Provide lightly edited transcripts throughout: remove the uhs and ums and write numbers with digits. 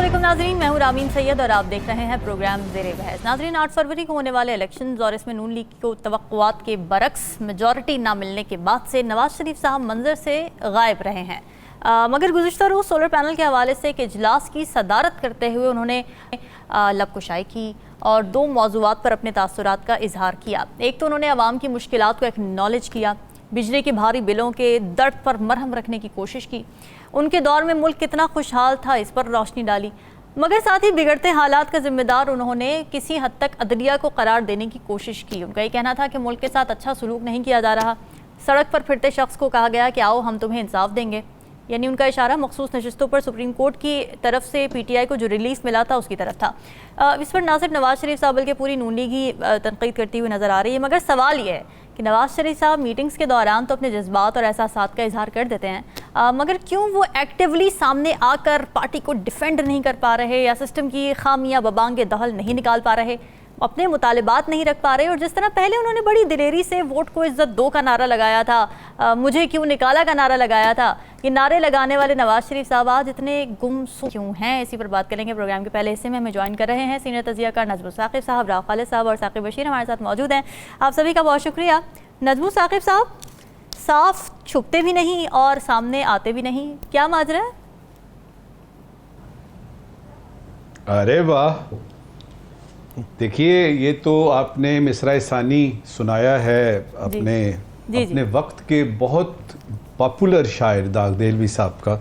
अस्सलामुअलैकुम नाज़रीन, मैं हूँ रामीन सैयद और आप देख रहे हैं प्रोग्राम ज़ेरे बहस। नाज़रीन, 8 फरवरी को होने वाले इलेक्शंस और इसमें नून लीग को तवक्कुआत के बरक्स मेजॉरिटी ना मिलने के बाद से नवाज शरीफ साहब मंजर से गायब रहे हैं। मगर गुज़िश्ता रोज़ सोलर पैनल के हवाले से एक इजलास की सदारत करते हुए उन्होंने लबकुशाई की और दो मौज़ूआत पर अपने तासुरात का इजहार किया। एक तो उन्होंने अवाम की मुश्किलात को एक्नॉलेज किया, बिजली के भारी बिलों के दर्द पर मरहम रखने की कोशिश की, उनके दौर में मुल्क कितना खुशहाल था इस पर रोशनी डाली, मगर साथ ही बिगड़ते हालात का जिम्मेदार उन्होंने किसी हद तक अदलिया को करार देने की कोशिश की। उनका ये कहना था कि मुल्क के साथ अच्छा सलूक नहीं किया जा रहा। सड़क पर फिरते शख्स को कहा गया कि आओ हम तुम्हें इंसाफ देंगे, यानी उनका इशारा मखसूस नशिस्तों पर सुप्रीम कोर्ट की तरफ से PTI को जो रिलीफ मिला था उसकी तरफ था। इस पर ना सिर्फ नवाज शरीफ साहब बल्कि पूरी नून लीग ही तनकीद करती हुई नज़र आ रही है। मगर सवाल ये है कि नवाज शरीफ साहब मीटिंग्स के दौरान तो अपने जज्बात और एहसासात का इजहार कर देते हैं, मगर क्यों वो एक्टिवली सामने आकर पार्टी को डिफेंड नहीं कर पा रहे या सिस्टम की खामियां बबांगे दहल नहीं निकाल पा रहे, अपने मुतालिबात नहीं रख पा रहे। और जिस तरह पहले उन्होंने बड़ी दिलेरी से वोट को इज्जत दो का नारा लगाया था, मुझे क्यों निकाला का नारा लगाया था, ये नारे लगाने वाले नवाज शरीफ साहब आज इतने गुमसुम क्यों हैं, इसी पर बात करेंगे। प्रोग्राम के पहले हिस्से में हमें ज्वाइन कर रहे हैं सीनियर तजियाकार नजमुल साकिब साहब, राव खालिद साहब और साकिब बशीर हमारे साथ मौजूद हैं। आप सभी का बहुत शुक्रिया। नजमुल साकिब साहब, साफ छुपते भी नहीं और सामने आते भी नहीं, क्या माजरा है? अरे वाह, देखिए ये तो आपने मिसरा सानी सुनाया है अपने वक्त के बहुत पॉपुलर शायर दाग देलवी साहब का।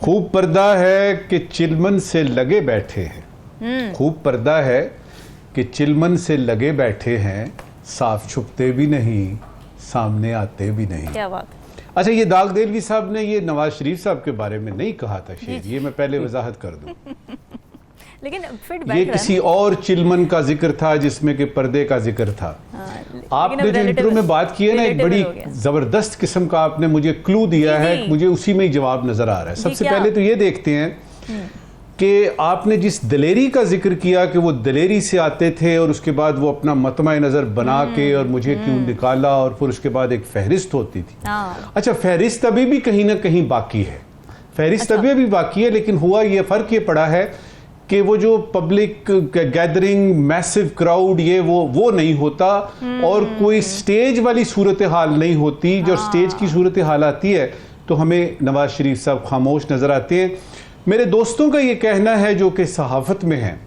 खूब पर्दा है कि चिलमन से लगे बैठे हैं, खूब पर्दा है कि चिलमन से लगे बैठे हैं, साफ छुपते भी नहीं सामने आते भी नहीं। क्या बात। अच्छा, ये दाग देलवी साहब ने ये नवाज शरीफ साहब के बारे में नहीं कहा था शेर, ये मैं पहले वजाहत कर दूं। लेकिन ये किसी और चिलमन का जिक्र था जिसमें कि पर्दे का जिक्र था। आपने जो इंट्रो में बात की है ना, एक बड़ी जबरदस्त किस्म का आपने मुझे क्लू दिया है, मुझे उसी में ही जवाब नजर आ रहा है। सबसे पहले तो ये देखते हैं कि आपने जिस दलेरी का जिक्र किया कि वो दलेरी से आते थे और उसके बाद वो अपना मतमा नजर बना के और मुझे क्यों निकाला, और फिर उसके बाद एक फहरिस्त होती थी। अच्छा, फहरिस्त अभी भी कहीं ना कहीं बाकी है, फहरिस्त अभी भी बाकी है, लेकिन हुआ ये फर्क ये पड़ा है कि वो जो पब्लिक गैदरिंग, मैसिव क्राउड, ये वो नहीं होता और कोई स्टेज वाली सूरत हाल नहीं होती। जो स्टेज की सूरत हाल आती है तो हमें नवाज शरीफ साहब खामोश नजर आते हैं। मेरे दोस्तों का ये कहना है जो कि सहाफत में है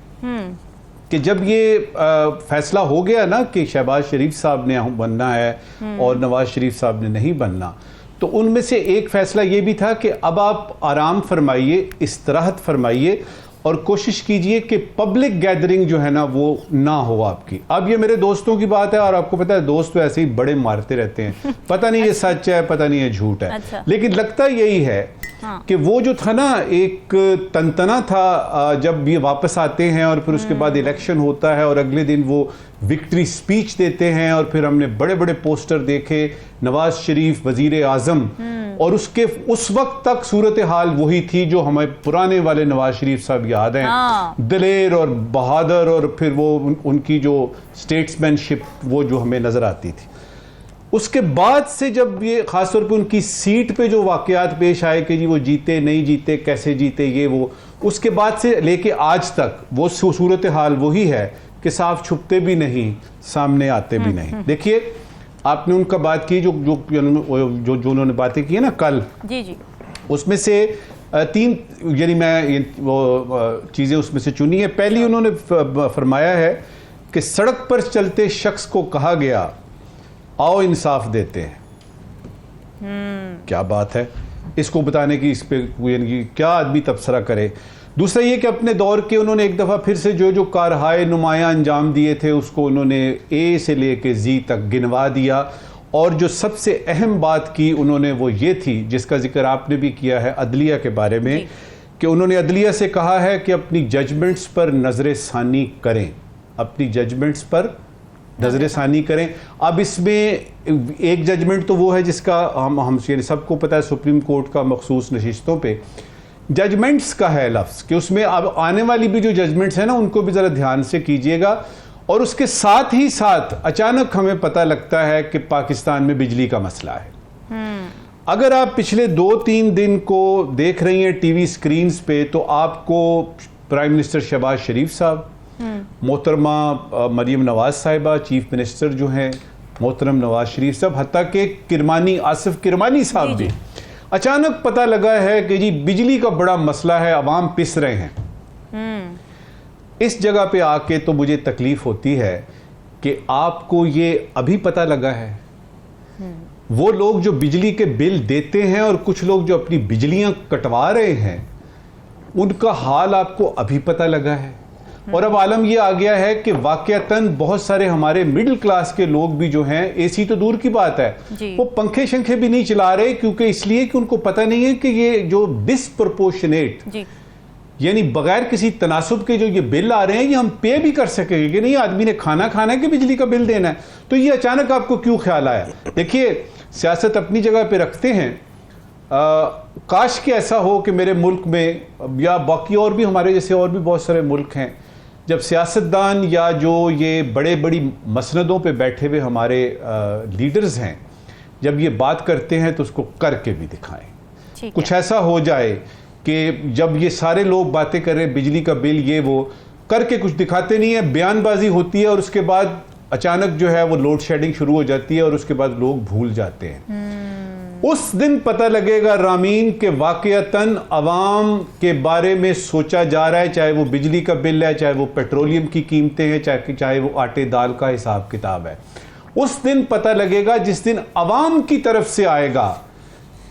कि जब ये फैसला हो गया ना कि शहबाज शरीफ साहब ने बनना है और नवाज शरीफ साहब ने नहीं बनना, तो उनमें से एक फैसला ये भी था कि अब आप आराम फरमाइए, इस्तराहत फरमाइए और कोशिश कीजिए कि पब्लिक गैदरिंग जो है ना वो ना हो आपकी। अब ये मेरे दोस्तों की बात है और आपको पता है दोस्त तो ऐसे ही बड़े मारते रहते हैं, पता नहीं ये सच है पता नहीं ये झूठ है। अच्छा। लेकिन लगता यही है कि वो जो था ना एक तंतना था, जब ये वापस आते हैं और फिर उसके बाद इलेक्शन होता है और अगले दिन वो विक्ट्री स्पीच देते हैं और फिर हमने बड़े बड़े पोस्टर देखे, नवाज शरीफ वजीर आजम, और उसके उस वक्त तक सूरत हाल वही थी जो हमें पुराने वाले नवाज शरीफ साहब याद हैं, दिलेर और बहादुर, और फिर वो उनकी जो स्टेट्समैनशिप वो जो हमें नजर आती थी। उसके बाद से जब ये खासतौर पे उनकी सीट पे जो वाकयात पेश आए कि जी वो जीते नहीं जीते, कैसे जीते, ये वो, उसके बाद से लेके आज तक वो सूरत हाल वही है कि साफ छुपते भी नहीं सामने आते भी नहीं। देखिए आपने उनका बात की जो जो जो जो उन्होंने बातें की है ना कल, जी, उसमें से तीन, यानी मैं वो चीज़ें उसमें से चुनी है। पहली उन्होंने फरमाया है कि सड़क पर चलते शख्स को कहा गया आओ इंसाफ देते हैं। क्या बात है, इसको बताने की इस पे यानी क्या आदमी तबसरा करे। दूसरा ये कि अपने दौर के उन्होंने एक दफ़ा फिर से जो जो कारहाय नुमायां अंजाम दिए थे उसको उन्होंने ए से लेके जी तक गिनवा दिया, और जो सबसे अहम बात की उन्होंने वो ये थी जिसका जिक्र आपने भी किया है अदलिया के बारे में, कि उन्होंने अदलिया से कहा है कि अपनी जजमेंट्स पर नजर सानी करें, अपनी जजमेंट्स पर नजर सानी करें। अब इसमें एक जजमेंट तो वो है जिसका हम सबको पता है, सुप्रीम कोर्ट का मखसूस नशिस्तों पे जजमेंट्स का है लफ्ज़, कि उसमें अब आने वाली भी जो जजमेंट्स हैं ना उनको भी ज़रा ध्यान से कीजिएगा। और उसके साथ ही साथ अचानक हमें पता लगता है कि पाकिस्तान में बिजली का मसला है अगर आप पिछले 2-3 दिन को देख रही हैं टीवी स्क्रीन्स पे, तो आपको प्राइम मिनिस्टर शहबाज शरीफ साहब, मोहतरमा मरीम नवाज साहिबा, चीफ मिनिस्टर जो हैं मोहतरम नवाज शरीफ साहब, हत्ता के किरमानी आसिफ किरमानी साहब भी, अचानक पता लगा है कि जी बिजली का बड़ा मसला है, अवाम पिस रहे हैं। इस जगह पे आके तो मुझे तकलीफ होती है कि आपको ये अभी पता लगा है। वो लोग जो बिजली के बिल देते हैं और कुछ लोग जो अपनी बिजलियां कटवा रहे हैं, उनका हाल आपको अभी पता लगा है। और अब आलम यह आ गया है कि वाकयातन बहुत सारे हमारे मिडिल क्लास के लोग भी जो हैं, एसी तो दूर की बात है, वो पंखे शंखे भी नहीं चला रहे, क्योंकि इसलिए कि उनको पता नहीं है कि ये जो डिसप्रपोर्शनेट, यानी बगैर किसी तनासुब के जो ये बिल आ रहे हैं, ये हम पे भी कर सकेंगे कि नहीं। आदमी ने खाना खाना है कि बिजली का बिल देना है। तो ये अचानक आपको क्यों ख्याल आया? देखिए, सियासत अपनी जगह पे रखते हैं। काश कि ऐसा हो कि मेरे मुल्क में या बाकी और भी हमारे जैसे और भी बहुत सारे मुल्क हैं, जब सियासतदान या जो ये बड़े बड़ी मसनदों पे बैठे हुए हमारे लीडर्स हैं, जब ये बात करते हैं तो उसको करके भी दिखाएं। कुछ ऐसा हो जाए कि जब ये सारे लोग बातें कर रहे हैं बिजली का बिल ये वो, करके कुछ दिखाते नहीं है, बयानबाजी होती है और उसके बाद अचानक जो है वो लोड शेडिंग शुरू हो जाती है और उसके बाद लोग भूल जाते हैं। उस दिन पता लगेगा रामीन के वाकयातन अवाम के बारे में सोचा जा रहा है, चाहे वो बिजली का बिल है, चाहे वो पेट्रोलियम की कीमतें हैं, चाहे वो आटे दाल का हिसाब किताब है। उस दिन पता लगेगा जिस दिन अवाम की तरफ से आएगा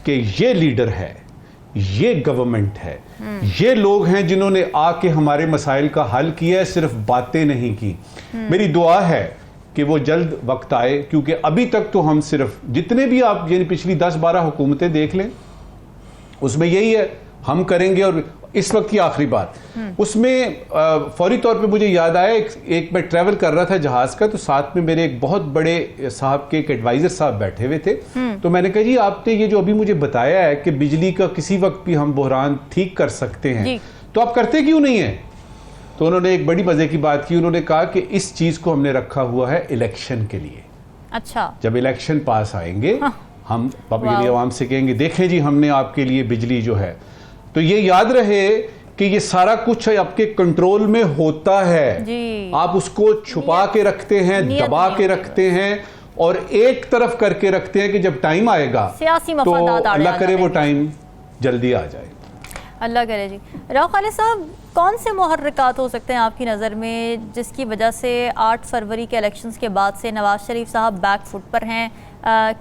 कि ये लीडर है, ये गवर्नमेंट है, ये लोग हैं जिन्होंने आके हमारे मसाइल का हल किया है, सिर्फ बातें नहीं की। मेरी दुआ है कि वो जल्द वक्त आए, क्योंकि अभी तक तो हम सिर्फ जितने भी आप यानी पिछली 10-12 हुकूमतें देख लें, उसमें यही है हम करेंगे। और इस वक्त की आखिरी बात, उसमें फौरी तौर पे मुझे याद आया, एक मैं ट्रैवल कर रहा था जहाज का, तो साथ में मेरे एक बहुत बड़े साहब के एक एडवाइजर साहब बैठे हुए थे। तो मैंने कहा जी आपने ये जो अभी मुझे बताया है कि बिजली का किसी वक्त भी हम बहरान ठीक कर सकते हैं, तो आप करते क्यों नहीं है? तो उन्होंने एक बड़ी मजे की बात की, उन्होंने कहा कि इस चीज को हमने रखा हुआ है इलेक्शन के लिए। अच्छा, जब इलेक्शन पास आएंगे हम आवाम से कहेंगे देखें जी हमने आपके लिए बिजली जो है। तो ये याद रहे कि ये सारा कुछ आपके कंट्रोल में होता है जी। आप उसको छुपा के रखते हैं, दबा के रखते हैं और एक तरफ करके रखते हैं कि जब टाइम आएगा तो अल्लाह करे वो टाइम जल्दी आ जाए। अल्लाह करे जी। राव खालिद साहब, कौन से मुहर्रिकात हो सकते हैं आपकी नज़र में जिसकी वजह से 8 फरवरी के इलेक्शंस के बाद से नवाज शरीफ साहब बैक फुट पर हैं?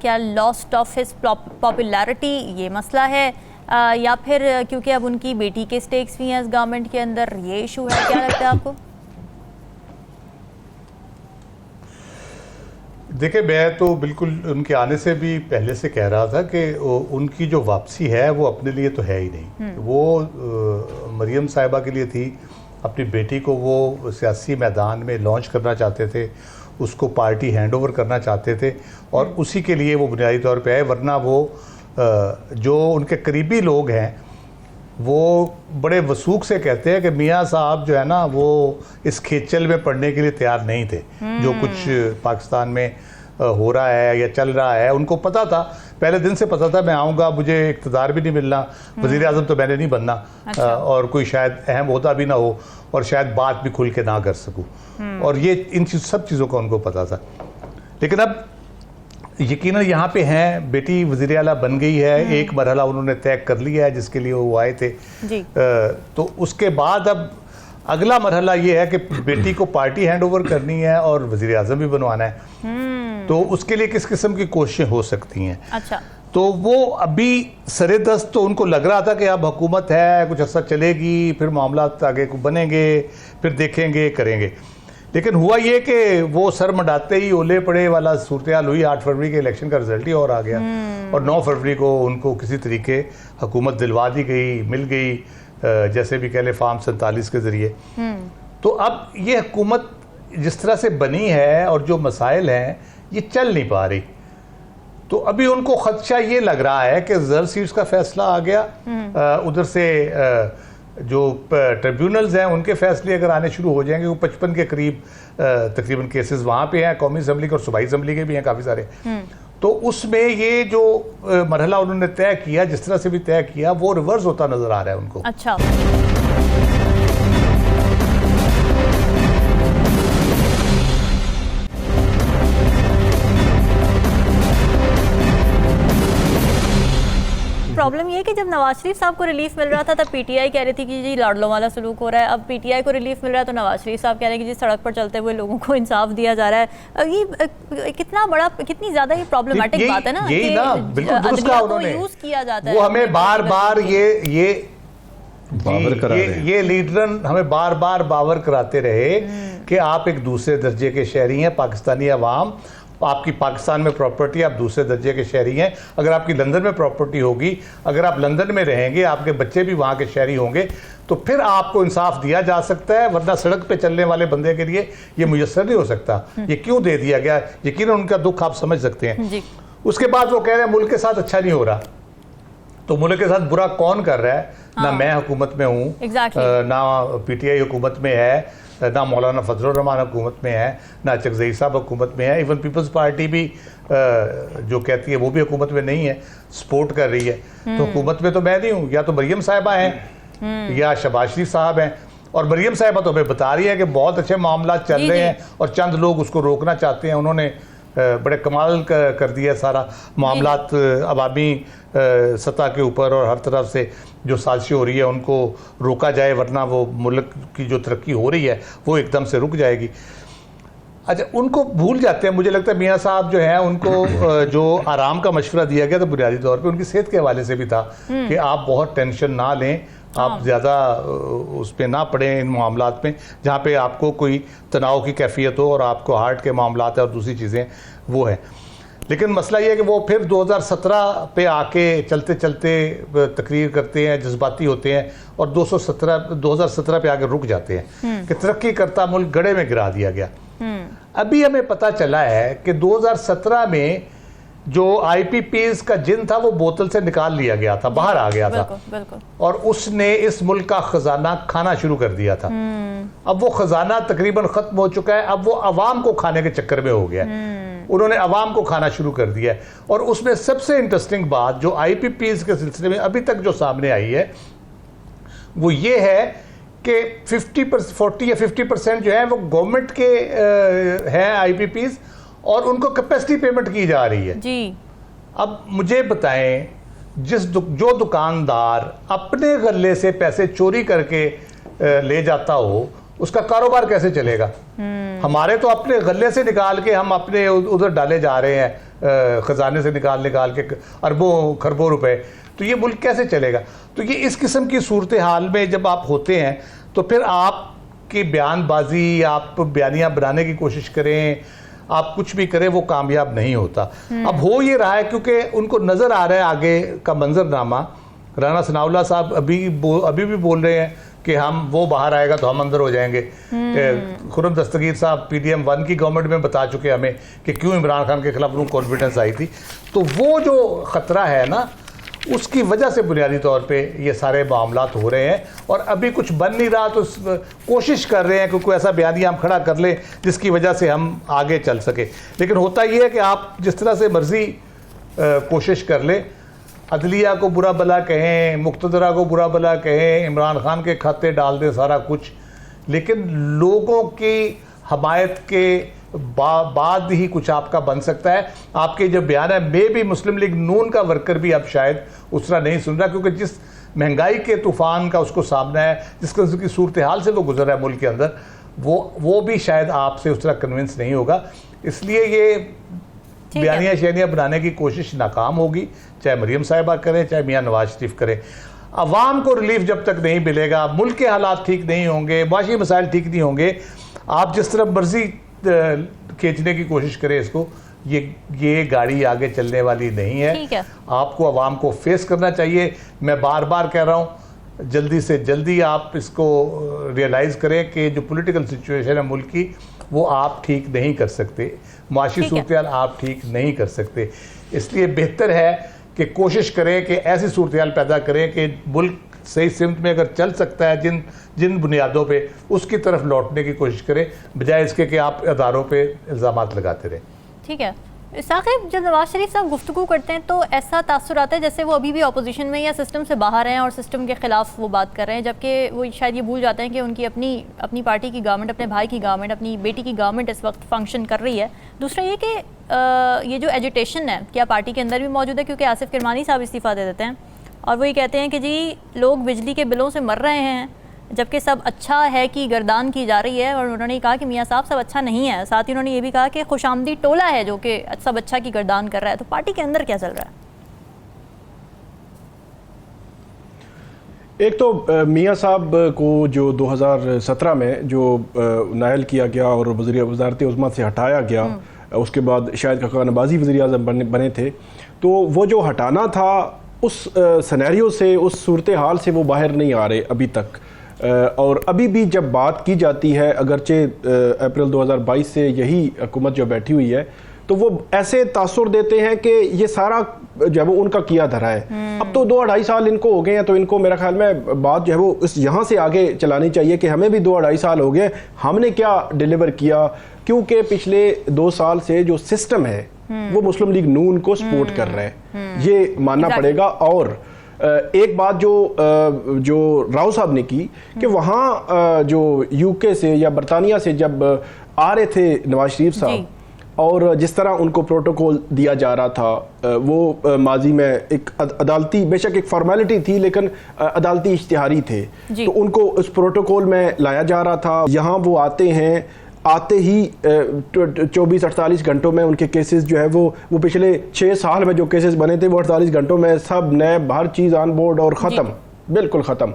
क्या लॉस्ट ऑफ हिज पॉपुलैरिटी ये मसला है, या फिर क्योंकि अब उनकी बेटी के स्टेक्स भी हैं इस गवर्नमेंट के अंदर, ये इशू है? क्या लगता है आपको? देखिए, मैं तो बिल्कुल उनके आने से भी पहले से कह रहा था कि उनकी जो वापसी है वो अपने लिए तो है ही नहीं। वो मरियम साहिबा के लिए थी, अपनी बेटी को वो सियासी मैदान में लॉन्च करना चाहते थे, उसको पार्टी हैंडओवर करना चाहते थे और उसी के लिए वो बुनियादी तौर पे आए। वरना वो जो उनके करीबी लोग हैं वो बड़े वसूख से कहते हैं कि मियाँ साहब जो है ना वो इस खेचल में पड़ने के लिए तैयार नहीं थे। जो कुछ पाकिस्तान में हो रहा है या चल रहा है, उनको पता था, पहले दिन से पता था मैं आऊँगा, मुझे इक़्तिदार भी नहीं मिलना, वज़ीर आज़म तो मैंने नहीं बनना। अच्छा। और कोई शायद अहम होता भी ना हो और शायद बात भी खुल के ना कर सकूँ, और ये इन सब चीज़ों का उनको पता था। लेकिन अब यकीनन यहाँ पे हैं, बेटी वज़ीर आला बन गई है, एक मरहला उन्होंने तय कर लिया है जिसके लिए वो आए थे जी। तो उसके बाद अब अगला मरहला ये है कि बेटी को पार्टी हैंड ओवर करनी है और वज़ीर आज़म भी बनवाना है। तो उसके लिए किस किस्म की कोशिशें हो सकती हैं? अच्छा, तो वो अभी सरे दस्त तो उनको लग रहा था कि अब हुकूमत है, कुछ अर्सा चलेगी, फिर मामला आगे को बनेंगे, फिर देखेंगे, करेंगे। लेकिन हुआ ये कि वो सर मंडाते ही ओले पड़े वाला सूरत हाल हुई। 8 फरवरी के इलेक्शन का रिजल्ट ही और आ गया और 9 फरवरी को उनको किसी तरीके हुकूमत दिलवा दी गई, मिल गई, जैसे भी कह ले फार्म 47 के ज़रिए। तो अब ये हुकूमत जिस तरह से बनी है और जो मसाइल हैं ये चल नहीं पा रही। तो अभी उनको खदशा ये लग रहा है कि रिजर्व सीट्स का फैसला आ गया, उधर से जो ट्रिब्यूनल्स हैं उनके फैसले अगर आने शुरू हो जाएंगे, वो 55 के करीब तकरीबन केसेस वहाँ पे हैं, कौमी असम्बली के और सूबाई असम्बली के भी हैं काफ़ी सारे। तो उसमें ये जो मरहला उन्होंने तय किया, जिस तरह से भी तय किया, वो रिवर्स होता नजर आ रहा है उनको। अच्छा, प्रॉब्लम ये है कि जब नवाज शरीफ साहब को रिलीफ मिल रहा था तब पीटीआई कह रही थी कि जी लाडलों वाला सलूक हो रहा है। अब पीटीआई को रिलीफ मिल रहा है तो नवाज शरीफ साहब कह रहे हैं कि जी सड़क पर चलते हुए लोगों को इंसाफ दिया जा रहा है। ये कितनी ज्यादा ये प्रॉब्लमेटिक बात है ना, यही ना, बिल्कुल दुरुस्त कहा उन्होंने, यूज किया जाता वो है। हमें बार बार ये लीडर हमें बार बार बावर कराते रहे कि आप एक दूसरे दर्जे के शहरी हैं, पाकिस्तानी अवाम, आपकी पाकिस्तान में प्रॉपर्टी, आप दूसरे दर्जे के शहरी हैं। अगर आपकी लंदन में प्रॉपर्टी होगी, अगर आप लंदन में रहेंगे, आपके बच्चे भी वहाँ के शहरी होंगे, तो फिर आपको इंसाफ दिया जा सकता है, वरना सड़क पे चलने वाले बंदे के लिए ये मुयस्सर नहीं हो सकता। ये क्यों दे दिया गया, यकीनन उनका दुख आप समझ सकते हैं जी। उसके बाद वो कह रहे हैं मुल्क के साथ अच्छा नहीं हो रहा। तो मुल्क के साथ बुरा कौन कर रहा है? ना मैं हुकूमत में हूँ, ना पीटीआई हुकूमत में है, ना मौलाना फजलुर रहमान हुकूमत में है, ना चकज़ई साहब हुकूमत में है, इवन पीपल्स पार्टी भी जो कहती है वो भी हुकूमत में नहीं है, सपोर्ट कर रही है। तो हुकूमत में तो मैं नहीं हूँ, या तो मरियम साहिबा हैं या शहबाज शरीफ साहब हैं। और मरियम साहिबा तो हमें बता रही है कि बहुत अच्छे मामला चल रहे हैं और चंद लोग उसको रोकना चाहते हैं। उन्होंने बड़े कमाल कर दिया सारा मामलात अवामी सतह के ऊपर, और हर तरफ से जो साजिश हो रही है उनको रोका जाए, वरना वो मुल्क की जो तरक्की हो रही है वो एकदम से रुक जाएगी। अच्छा, उनको भूल जाते हैं, मुझे लगता है मियाँ साहब जो हैं उनको जो आराम का मशवरा दिया गया तो बुनियादी तौर पे उनकी सेहत के हवाले से भी था कि आप बहुत टेंशन ना लें, आप ज़्यादा उस पर ना पड़ें इन मामलात में जहाँ पे आपको कोई तनाव की कैफियत हो और आपको हार्ट के मामलात है और दूसरी चीज़ें वो है। लेकिन मसला ये है कि वो फिर 2017 पे आके चलते चलते तकरीर करते हैं, जज्बाती होते हैं और 2017 पे आके रुक जाते हैं कि तरक्की करता मुल्क गड़े में गिरा दिया गया। अभी हमें पता चला है कि 2017 में जो IPPs का जिन था वो बोतल से निकाल लिया गया था, बाहर आ गया था, बिल्कुल। और उसने इस मुल्क का खजाना खाना शुरू कर दिया था। अब वो खजाना तकरीबन खत्म हो चुका है, अब वो अवाम को खाने के चक्कर में हो गया है। उन्होंने अवाम को खाना शुरू कर दिया है। और उसमें सबसे इंटरेस्टिंग बात जो IPPs के सिलसिले में अभी तक जो सामने आई है वो ये है कि 40 या 50% जो है वो गवर्नमेंट के हैं IPPs, और उनको कैपेसिटी पेमेंट की जा रही है जी। अब मुझे बताएं, जो दुकानदार अपने गले से पैसे चोरी करके ले जाता हो उसका कारोबार कैसे चलेगा? हमारे तो अपने गले से निकाल के हम अपने उधर डाले जा रहे हैं, खजाने से निकाल के अरबों खरबों रुपए, तो ये मुल्क कैसे चलेगा? तो ये इस किस्म की सूरत हाल में जब आप होते हैं तो फिर आपकी बयानबाजी, आप बयानियाँ बनाने की कोशिश करें, आप कुछ भी करें, वो कामयाब नहीं होता। अब हो ये रहा है क्योंकि उनको नज़र आ रहा है आगे का मंजरनामा। राना सनाउल्लाह साहब अभी भी बोल रहे हैं कि हम वो बाहर आएगा तो हम अंदर हो जाएंगे। खुर्रम दस्तगीर साहब PDM 1 की गवर्नमेंट में बता चुके हमें कि क्यों इमरान खान के खिलाफ उनको कॉन्फिडेंस आई थी। तो वो जो ख़तरा है ना, उसकी वजह से बुनियादी तौर पे ये सारे मामलात हो रहे हैं, और अभी कुछ बन नहीं रहा तो कोशिश कर रहे हैं कि कोई ऐसा बयानिया हम खड़ा कर लें जिसकी वजह से हम आगे चल सके। लेकिन होता ये है कि आप जिस तरह से मर्जी कोशिश कर लें, अदलिया को बुरा भला कहें, मुक्तदरा को बुरा भला कहें, इमरान खान के खाते डाल दें सारा कुछ, लेकिन लोगों की हमायत के बाद ही कुछ आपका बन सकता है। आपके जो बयान है, मे भी मुस्लिम लीग नून का वर्कर भी अब शायद उस तरह नहीं सुन रहा, क्योंकि जिस महंगाई के तूफान का उसको सामना है, जिस किस्म की सूरत हाल से वो गुजर रहा है मुल्क के अंदर, वो भी शायद आपसे उस तरह कन्विंस नहीं होगा। इसलिए ये बयानिया शयानियाँ बनाने की कोशिश नाकाम होगी, चाहे मरियम साहिबा करें, चाहे मियाँ नवाज शरीफ करें। अवाम को रिलीफ जब तक नहीं मिलेगा, मुल्क के हालात ठीक नहीं होंगे, माशी मसाइल ठीक नहीं होंगे, आप जिस तरफ मर्जी खींचने की कोशिश करें इसको, ये गाड़ी आगे चलने वाली नहीं है। आपको अवाम को फेस करना चाहिए। मैं बार बार कह रहा हूँ, जल्दी से जल्दी आप इसको रियलाइज़ करें कि जो पॉलिटिकल सिचुएशन है मुल्क की, वो आप ठीक नहीं कर सकते, माशी सूरत हाल आप ठीक नहीं कर सकते। इसलिए बेहतर है कि कोशिश करें कि ऐसी सूरत हाल पैदा करें कि मुल्क सही सिमत में अगर चल सकता है, जिन बुनियादों पे, उसकी तरफ लौटने की कोशिश करें, बजाय इसके कि आप अदारों पे इल्ज़ामात लगाते रहें। ठीक है, साकिब, जब नवाज शरीफ साहब गुफ्तगू करते हैं तो ऐसा तासुर आता है जैसे वो अभी भी अपोजिशन में या सिस्टम से बाहर हैं और सिस्टम के खिलाफ वो बात कर रहे हैं, जबकि वो शायद ये भूल जाते हैं कि उनकी अपनी पार्टी की गवर्नमेंट, अपने भाई की गवर्नमेंट, अपनी बेटी की गवर्नमेंट इस वक्त फंक्शन कर रही है। दूसरा ये कि ये जो एजिटेशन है क्या पार्टी के अंदर भी मौजूद है, क्योंकि आसिफ किरमानी साहब इस्तीफ़ा दे देते हैं और वो ये कहते हैं कि जी लोग बिजली के बिलों से मर रहे हैं जबकि सब अच्छा है कि गर्दान की जा रही है। और उन्होंने कहा कि मियाँ साहब सब अच्छा नहीं है। साथ ही उन्होंने ये भी कहा कि खुशामदी टोला है जो कि सब अच्छा की गर्दान कर रहा है। तो पार्टी के अंदर क्या चल रहा है? एक तो मियाँ साहब को जो 2017 में जो नायल किया गया और वज़ारत उज़्मा से हटाया गया, उसके बाद शायद खका नवाज़ी वज़ीर आज़म बने थे, तो वो जो हटाना था उस सिनेरियो से, उस सूरत हाल से वो बाहर नहीं आ रहे अभी तक। और अभी भी जब बात की जाती है, अगरचे अप्रैल 2022 से यही हुकूमत जो बैठी हुई है, तो वो ऐसे तासुर देते हैं कि ये सारा जो है वो उनका किया धरा है। अब तो 2-2.5 साल इनको हो गए हैं, तो इनको मेरा ख्याल में बात जो है वो इस यहाँ से आगे चलानी चाहिए कि हमें भी 2-2.5 साल हो गए, हमने क्या डिलीवर किया, क्योंकि पिछले 2 साल से जो सिस्टम है वो मुस्लिम लीग नून को सपोर्ट कर रहे हैं, ये मानना पड़ेगा। और एक बात जो राव साहब ने की कि वहाँ जो यूके से या बरतानिया से जब आ रहे थे नवाज शरीफ साहब, और जिस तरह उनको प्रोटोकॉल दिया जा रहा था, वो माजी में एक अदालती, बेशक एक फॉर्मेलिटी थी लेकिन अदालती इश्तिहारी थे, तो उनको उस प्रोटोकॉल में लाया जा रहा था। यहाँ वो आते हैं, आते ही 24-48 घंटों में उनके केसेस जो है वो पिछले 6 साल में जो केसेस बने थे वो 48 घंटों में सब नए, हर चीज़ ऑन बोर्ड और ख़त्म, बिल्कुल ख़त्म।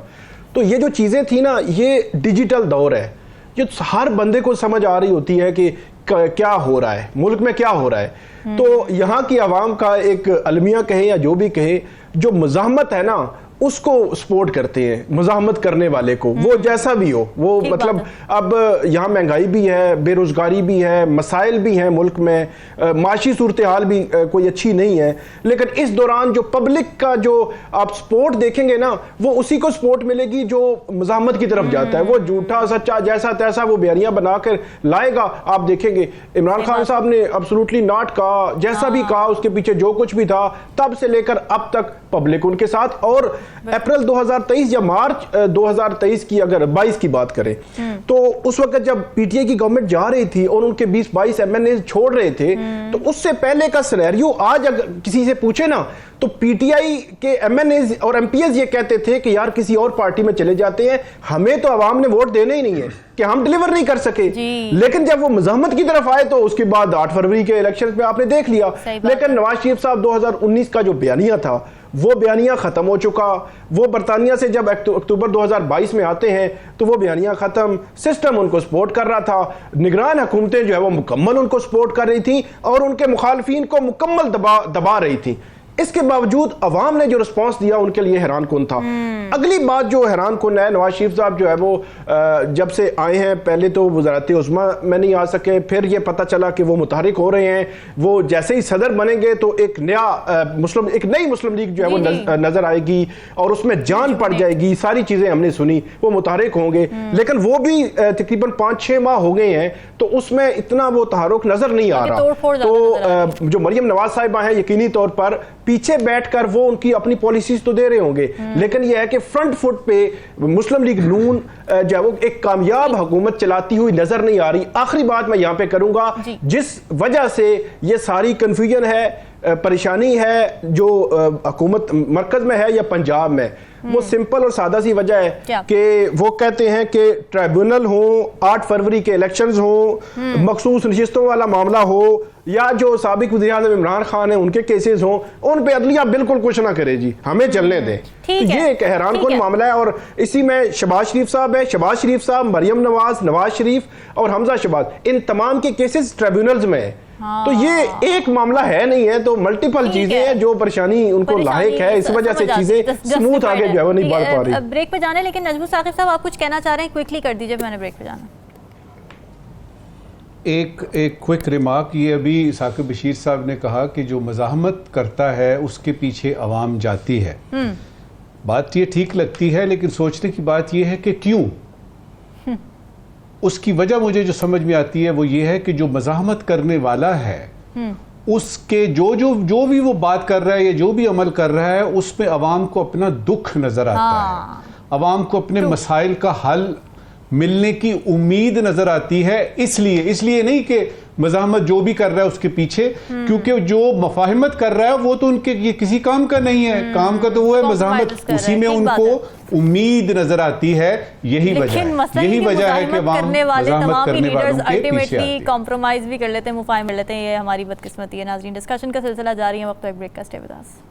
तो ये जो चीज़ें थी ना, ये डिजिटल दौर है, ये हर बंदे को समझ आ रही होती है कि क्या हो रहा है, मुल्क में क्या हो रहा है। तो यहाँ की आवाम का एक अलमिया कहे या जो भी कहे, जो मज़ाहमत है ना उसको सपोर्ट करते हैं, मज़ाहमत करने वाले को, वो जैसा भी हो वो, मतलब अब यहाँ महंगाई भी है, बेरोजगारी भी है, मसाइल भी हैं मुल्क में, माशी सूरत हाल भी कोई अच्छी नहीं है, लेकिन इस दौरान जो पब्लिक का जो आप सपोर्ट देखेंगे ना, वो उसी को सपोर्ट मिलेगी जो मज़ाहमत की तरफ जाता है। वो झूठा सच्चा जैसा तैसा वो बयानियां बनाकर लाएगा। आप देखेंगे इमरान खान साहब ने अब्सोल्युटली नॉट कहा, जैसा भी कहा उसके पीछे जो कुछ भी था, तब से लेकर अब तक पब्लिक उनके साथ। और अप्रैल 2023 या मार्च 2023 की अगर 22 की बात करें, तो उस वक्त जब पीटीआई की गवर्नमेंट जा रही थी और उनके 20-22 एमएनए छोड़ रहे थे, तो उससे पहले का सिनेरियो आज अगर किसी से पूछे ना, तो पीटीआई के एमएनए और एमपीएस ये कहते थे कि यार किसी और पार्टी में चले जाते हैं, हमें तो आवाम ने वोट देने ही नहीं है, कि हम डिलीवर नहीं कर सके। लेकिन जब वो मज़ाहमत की तरफ आए तो उसके बाद 8 फरवरी के इलेक्शन में आपने देख लिया। लेकिन नवाज शरीफ साहब 2019 का जो बयानिया था वो बयानिया खत्म हो चुका। वो बरतानिया से जब अक्टूबर 2022 में आते हैं तो वो बयानिया खत्म, सिस्टम उनको सपोर्ट कर रहा था, निगरान हुकूमतें जो है वो मुकम्मल उनको सपोर्ट कर रही थी और उनके मुखालफिन को मुकम्मल दबा रही थी। इसके बावजूद अवाम ने जो रिस्पांस दिया उनके लिए हैरान कुन था। अगली बात जो हैरान कुन है, नवाज शरीफ साहब जो है वो जब से आए हैं, पहले तो वज़ारत उज़्मा में नहीं आ सके, फिर ये पता चला कि वो मुतहरिक हो रहे हैं, वो जैसे ही सदर बनेंगे तो एक नई मुस्लिम लीग जो है वो नजर आएगी और उसमें जान पड़ जाएगी। सारी चीजें हमने सुनी, वो मुतहरिक होंगे, लेकिन वो भी तकरीबन 5-6 माह हो गए हैं, तो उसमें इतना वो तहरुक नजर नहीं आ रहा। तो जो मरियम नवाज साहिबा हैं, यकीनी तौर पर पीछे बैठकर वो उनकी अपनी पॉलिसीज तो दे रहे होंगे, लेकिन यह है कि फ्रंट फुट पे मुस्लिम लीग नून जो है वो एक कामयाब हुकूमत चलाती हुई नजर नहीं आ रही। आखिरी बात मैं यहां पे करूंगा, जिस वजह से ये सारी कंफ्यूजन है, परेशानी है, जो हुकूमत मरकज में है या पंजाब में, वो सिंपल और सादा सी वजह है कि वो कहते हैं कि ट्राइब्यूनल हो, 8 फरवरी के इलेक्शंस हो, मखसूस नशिस्तों वाला मामला हो, या जो साबिक वज़ीर आज़म इमरान खान है उनके केसेस हों, उन पे अदलिया बिल्कुल कुछ ना करे जी, हमें चलने दें। तो ये एक हैरान कुन मामला है। और इसी में शहबाज शरीफ साहब है, शहबाज शरीफ साहब, मरियम नवाज शरीफ और हमजा शहबाज, इन तमाम के केसेस ट्राइब्यूनल्स में है। तो ये एक मामला है नहीं है, तो मल्टीपल चीजें हैं जो परेशानी उनको लायक है, इस वजह से चीजें स्मूथ आगे जो है वो नहीं बढ़ पा रही। ब्रेक पे जाने, लेकिन नजमुल साकिब साहब आप कुछ कहना चाह रहे हैं, क्विकली कर दीजिए, मैंने ब्रेक पे जाना। एक क्विक रिमार्क, ये अभी साकिब बशीर साहब ने कहा कि जो मज़ाहमत करता है उसके पीछे अवाम जाती है। बात ये ठीक लगती है, लेकिन सोचने की बात ये है कि क्यों। उसकी वजह मुझे जो समझ में आती है वो ये है कि जो मज़ाहमत करने वाला है उसके जो भी वो बात कर रहा है या जो भी अमल कर रहा है उसमें अवाम को अपना दुख नजर आता है, अवाम को अपने मसाइल का हल मिलने की उम्मीद नजर आती है। इसलिए नहीं कि मज़ाहमत जो भी कर रहा है उसके पीछे, क्योंकि जो मफाहिमत कर रहा है वो तो उनके ये किसी काम का नहीं है, काम का तो वो है मज़ाहमत, उसी में उनको उम्मीद नजर आती है। यही वजह है कि करने वाले तमाम लीडर्स अल्टीमेटली कॉम्प्रोमाइज भी कर लेते हैं, मुफाहिम कर लेते हैं। ये हमारी बदकिस्मती है। नाज़रीन, डिस्कशन का सिलसिला जारी है, वक्त एक ब्रेक का। Stay with us.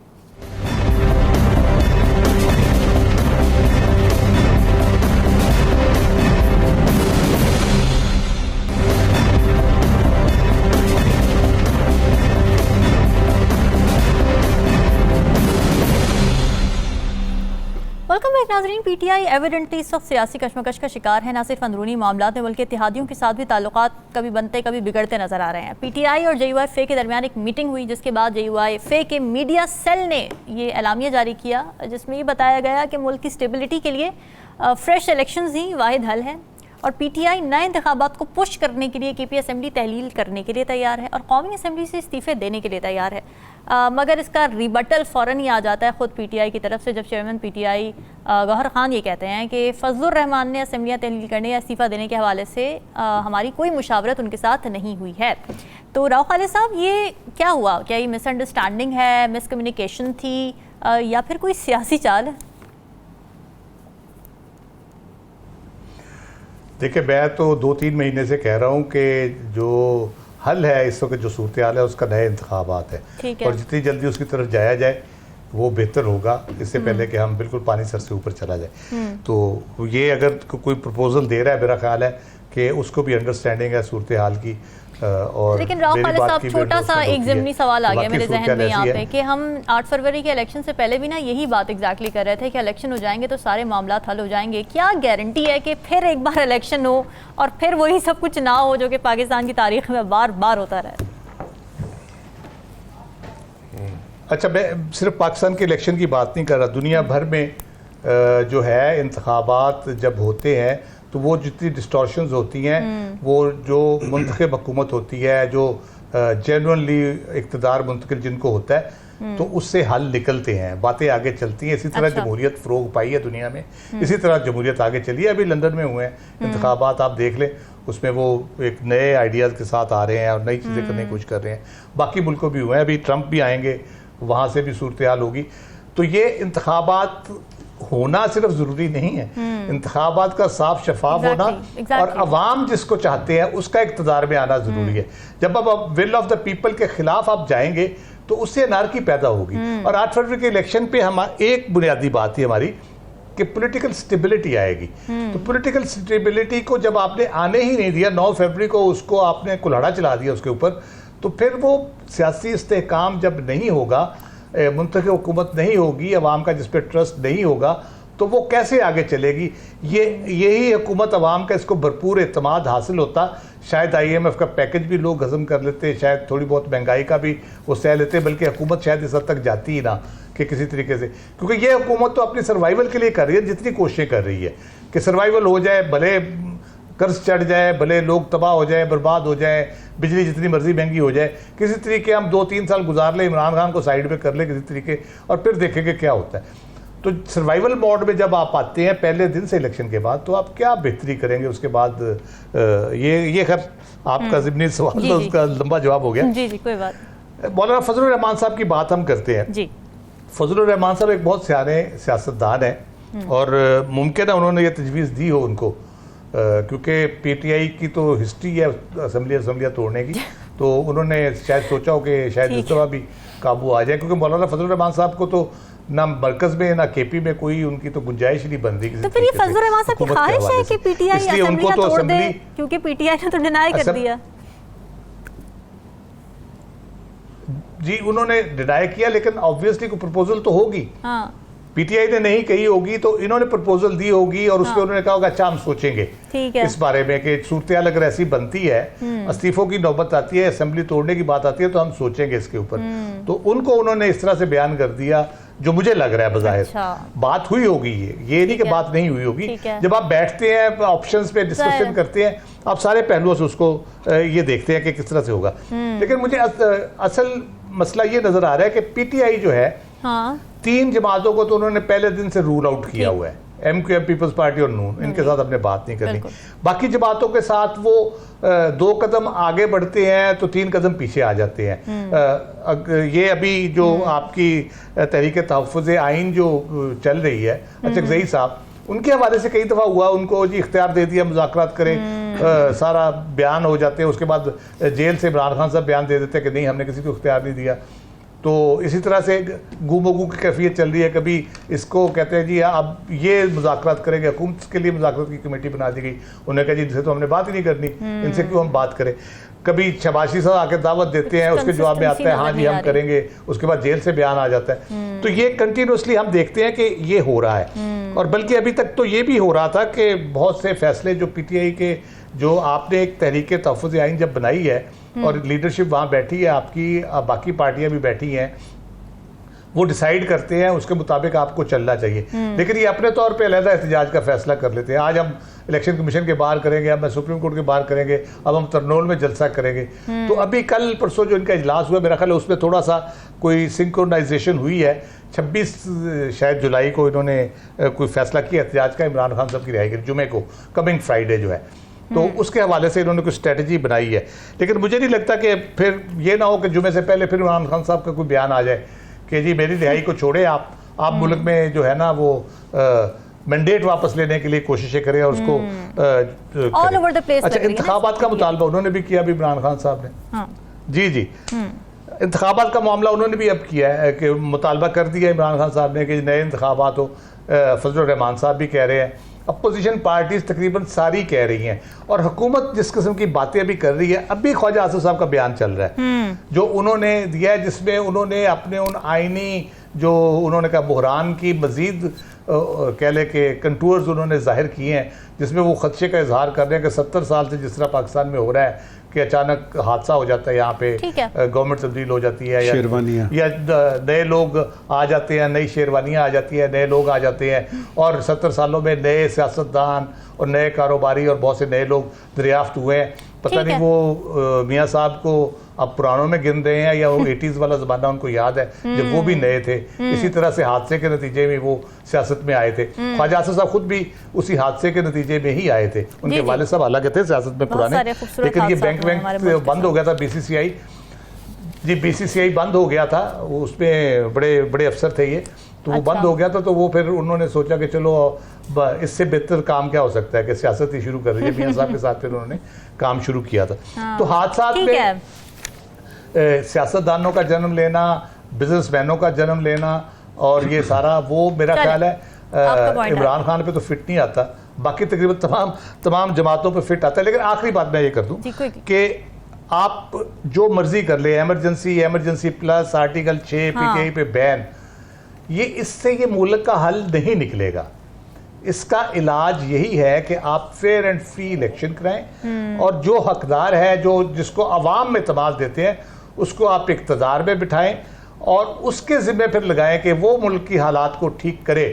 Welcome back नाजरीन। पीटीआई एविडेंटली इस वक्त सियासी कशमकश का शिकार है। न सिर्फ अंदरूनी मामलात में बल्कि इत्तेहादियों के साथ भी ताल्लुकात कभी बनते कभी बिगड़ते नजर आ रहे हैं। पीटीआई और JUIF के दरमियान एक मीटिंग हुई जिसके बाद JUIF के मीडिया सेल ने ये एलामिया जारी किया जिसमें ये बताया गया कि मुल्क की स्टेबिलिटी के लिए फ्रेश इलेक्शंस ही वाहिद हल है और पीटीआई नए इंतखाबात को पुश करने के लिए KP असेंबली तहलील करने के लिए तैयार है और कौमी असेंबली से इस्तीफे देने के लिए तैयार है। मगर इसका रिबटल फ़ौरन ही आ जाता है ख़ुद पीटीआई की तरफ से, जब चेयरमैन पीटीआई गौहर खान ये कहते हैं कि फजलुर रहमान ने असेंबलियाँ तहलील करने या इस्तीफ़ा देने के हवाले से हमारी कोई मुशावरत उनके साथ नहीं हुई है। तो राव खालिद साहब, ये क्या हुआ? क्या ये मिसअंडरस्टैंडिंग है, मिसकम्युनिकेशन थी या फिर कोई सियासी चाल है? देखिए, मैं तो 2-3 महीने से कह रहा हूँ कि जो हल है इस वक्त, जो सूरत हाल है, उसका नए इंतखाबात है और जितनी जल्दी उसकी तरफ जाया जाए वो बेहतर होगा, इससे पहले कि हम बिल्कुल पानी सर से ऊपर चला जाए। तो ये अगर कोई प्रपोजल दे रहा है, मेरा ख्याल है कि उसको भी अंडरस्टैंडिंग है सूरत हाल की। और लेकिन राव खालिद साहब, छोटा सा एक ज़िमनी सवाल आ गया मेरे जहन में यहाँ पे कि हम 8 फरवरी के इलेक्शन से पहले भी ना यही बात एग्जैक्टली कर रहे थे कि इलेक्शन हो जाएंगे तो सारे मामला हल हो जाएंगे। क्या गारंटी है कि फिर एक बार इलेक्शन हो और फिर वही सब कुछ ना हो जो कि पाकिस्तान की तारीख में बार बार होता रहा? अच्छा, मैं सिर्फ पाकिस्तान के इलेक्शन की बात नहीं कर रहा, दुनिया भर में जो है इंतखाबात जब होते हैं तो वो जितनी डिस्टॉर्शंस होती हैं, वो जो मुंतखब हुकूमत होती है, जो जेन्युइनली इक़्तिदार मुंतकिल जिनको होता है, तो उससे हल निकलते हैं, बातें आगे चलती हैं। इसी तरह जमहूरियत फ़रोग पाई है दुनिया में, इसी तरह जमहूरियत आगे चली है। अभी लंदन में हुए हैं इंतखाबात, आप देख लें, उसमें वो एक नए आइडियाज़ के साथ आ रहे हैं और नई चीज़ें करने की कोशिश कर रहे हैं। बाकी मुल्कों भी हुए हैं, अभी ट्रंप भी आएंगे, वहाँ से भी सूरत हाल होगी। तो ये इंतखाबात होना सिर्फ ज़रूरी नहीं है, इंतखाबात का साफ शफाफ होना और अवाम जिसको चाहते हैं उसका इक़्तिदार में आना ज़रूरी है। जब आप विल ऑफ द पीपल के खिलाफ आप जाएंगे तो उससे अनारकी पैदा होगी। और 8 फरवरी के इलेक्शन पे हम एक बुनियादी बात थी हमारी कि पॉलिटिकल स्टेबिलिटी आएगी। तो पॉलिटिकल स्टेबिलिटी को जब आपने आने ही नहीं दिया, 9 फरवरी को उसको आपने कुल्हाड़ा चला दिया उसके ऊपर, तो फिर वो सियासी इस्तेहकाम जब नहीं होगा, मुंतखब हुकूमत नहीं होगी, अवाम का जिस पर ट्रस्ट नहीं होगा, तो वो कैसे आगे चलेगी? यही हुकूमत अवाम का, इसको भरपूर एतमाद हासिल होता, शायद IMF का पैकेज भी लोग हजम कर लेते, शायद थोड़ी बहुत महंगाई का भी वो सह लेते, बल्कि हुकूमत शायद इस हद तक जाती ही ना कि किसी तरीके से, क्योंकि ये हुकूमत तो अपनी सर्वाइवल के लिए कर रही है, जितनी कोशिशें कर रही है कि सर्वाइवल हो जाए, भले कर्ज चढ़ जाए, भले लोग तबाह हो जाए, बर्बाद हो जाए, बिजली जितनी मर्जी महंगी हो जाए, किसी तरीके हम 2-3 साल गुजार ले, इमरान खान को साइड में कर ले किसी तरीके, और फिर देखेंगे क्या होता है। तो सर्वाइवल मोड में जब आप आते हैं पहले दिन से इलेक्शन के बाद, तो आप क्या बेहतरी करेंगे उसके बाद? ये खैर आपका ज़िमनी सवाल था, उसका लंबा जवाब हो गया। जी जी, कोई बात। मौलाना फजलुर रहमान साहब की बात हम करते हैं जी। फजलुर रहमान साहब एक बहुत सियाने सियासतदान हैं और मुमकिन है उन्होंने ये तजवीज़ दी हो उनको, क्योंकि PTI की तो हिस्ट्री है असम्बलियाँ तोड़ने की, तो उन्होंने शायद सोचा हो कि शायद इस दफ़ा भी काबू आ जाए, क्योंकि मौलाना फजलुर रहमान साहब को तो ना मरकज़ में ना KP में कोई उनकी तो गुंजाइश नहीं बन रही। तो फिर ये फजलुर रहमान साहब की ख्वाहिश है कि PTI असेंबलियां तोड़ दे, क्योंकि PTI ने तो डिनाई कर दिया। जी, उन्होंने डिनाई किया, लेकिन ऑब्वियसली कोई प्रपोजल तो होगी। PTI ने नहीं कही होगी तो इन्होंने प्रपोजल दी होगी और उसमें उन्होंने कहा होगा अच्छा हम सोचेंगे इस बारे में कि सूरत हाल अगर ऐसी बनती है, इस्तीफों की नौबत आती है, असेंबली तोड़ने की बात आती है, तो हम सोचेंगे इसके ऊपर। तो उनको उन्होंने इस तरह से बयान कर दिया जो मुझे लग रहा है बज़ाहिर। अच्छा। बात हुई होगी, ये नहीं कि बात नहीं हुई होगी। जब आप बैठते हैं ऑप्शंस पे डिस्कशन करते हैं, आप सारे पहलुओं से उसको ये देखते हैं कि किस तरह से होगा। लेकिन मुझे असल मसला ये नजर आ रहा है कि पीटीआई जो है, हाँ। 3 जमातों को तो उन्होंने पहले दिन से रूल आउट किया हुआ है, MQM, पीपल्स पार्टी और नून, इनके साथ अपने बात नहीं करनी। बाकी जमातों के साथ वो 2 कदम आगे बढ़ते हैं तो 3 कदम पीछे आ जाते हैं। ये अभी जो आपकी तहरीक तहफ़्फ़ुज़ आइन जो चल रही है, अचकज़ई साहब, उनके हवाले से कई दफ़ा हुआ, उनको जी इख्तियार दे दिया मुज़ाकरात करें, सारा बयान हो जाते हैं, उसके बाद जेल से इमरान खान साहब बयान दे देते हैं कि नहीं हमने किसी को इख्तियार नहीं दिया। तो इसी तरह से गुमगू की कैफियत चल रही है। कभी इसको कहते हैं जी अब ये मुज़ाकरात करेंगे, हुकूमत के लिए मुज़ाकरात की कमेटी बना दी गई, उन्होंने कहा जी इनसे तो हमने बात ही नहीं करनी, इनसे क्यों हम बात करें। कभी शबाशी साहब आके दावत देते हैं, उसके जवाब में आता है हाँ जी हम करेंगे, उसके बाद जेल से बयान आ जाता है। तो ये कंटिन्यूसली हम देखते हैं कि ये हो रहा है। और बल्कि अभी तक तो ये भी हो रहा था कि बहुत से फैसले जो पीटीआई के, जो आपने एक तहरीक तहफ़्फ़ुज़ आइन जब बनाई है और लीडरशिप वहाँ बैठी है आपकी, बाकी पार्टियां भी बैठी हैं, वो डिसाइड करते हैं, उसके मुताबिक आपको चलना चाहिए। लेकिन ये अपने तौर पे अलहदा एहतजाज का फैसला कर लेते हैं, आज हम इलेक्शन कमीशन के बाहर करेंगे, अब मैं सुप्रीम कोर्ट के बाहर करेंगे, अब हम तरनोल में जलसा करेंगे। तो अभी कल परसों जो इनका इजलास हुआ, मेरा ख्याल है उसमें थोड़ा सा कोई सिंक्रोनाइजेशन हुई है। 26 शायद जुलाई को इन्होंने कोई फैसला किया एहतजाज का, इमरान खान साहब की रिहाई के जुमे को, कमिंग फ्राइडे जो है, तो उसके हवाले से इन्होंने कुछ स्ट्रेटजी बनाई है। लेकिन मुझे नहीं लगता कि फिर ये ना हो कि जुमे से पहले फिर इमरान खान साहब का कोई बयान आ जाए कि जी मेरी रिहाई को छोड़े, आप मुल्क में जो है ना वो मैंडेट वापस लेने के लिए कोशिशें करें और उसको ऑल ओवर द प्लेस। अच्छा, इंतखाबात का मुतालबा उन्होंने भी किया अभी इमरान खान साहब ने। हाँ। जी जी, इंतखाबात का मामला उन्होंने भी अब किया है कि मुतालबा कर दिया इमरान खान साहब ने कि नए इंतखाबात हो। फजलुर रहमान साहब भी कह रहे हैं, अपोजिशन पार्टीज तकरीबन सारी कह रही हैं, और हुकूमत जिस किस्म की बातें अभी कर रही है, अभी ख्वाजा आसिफ साहब का बयान चल रहा है जो उन्होंने दिया है, जिसमें उन्होंने अपने उन आइनी जो उन्होंने कहा बुहरान की मजीद कह ले के कंटूर्स उन्होंने जाहिर किए हैं, जिसमें वो खदशे का इजहार कर रहे हैं कि 70 साल से जिस तरह पाकिस्तान में हो रहा है कि अचानक हादसा हो जाता है, यहाँ पे गवर्नमेंट तब्दील हो जाती है या नए लोग आ जाते हैं, नई शेरवानियाँ आ जाती है, नए लोग आ जाते हैं, और 70 सालों में नए सियासतदान और नए कारोबारी और बहुत से नए लोग दरियाफ्त हुए हैं। पता नहीं वो मियाँ साहब को अब पुरानों में गिन रहे हैं या वो 80s वाला ज़माना उनको याद है जब वो भी नए थे। इसी तरह से हादसे के नतीजे में वो सियासत में आए थे। ख्वाजा आसिफ साहब खुद भी उसी हादसे के नतीजे में ही आए थे। उनके वालिद साहब हालांकि थे सियासत में पुराने, लेकिन ये बैंक बंद हो गया था, BCCI जी BCCI बंद हो गया था, उसमें बड़े बड़े अफसर थे ये, तो वो बंद हो गया था। तो वो फिर उन्होंने सोचा कि चलो इससे बेहतर काम क्या हो सकता है कि सियासत ही शुरू कर दीजिए। मियां साहब के साथ फिर उन्होंने काम शुरू किया था। तो हादसात में सियासतदानों का जन्म लेना, बिजनेसमैनों का जन्म लेना और ये सारा, वो मेरा ख्याल है इमरान खान पे तो फिट नहीं आता, बाकी तकरीबन तमाम जमातों पे फिट आता है। लेकिन आखिरी बात मैं ये कर दूं कि आप जो मर्जी कर ले, इमरजेंसी प्लस आर्टिकल 6 PTI पे बैन, ये इससे ये मुल्क का हल नहीं निकलेगा। इसका इलाज यही है कि आप फेयर एंड फ्री इलेक्शन कराएं और जो हकदार है, जो जिसको अवाम में एतमाद देते हैं, उसको आप इक़्तिदार में बिठाएं और उसके ज़िम्मे फिर लगाएं कि वो मुल्क की हालात को ठीक करे,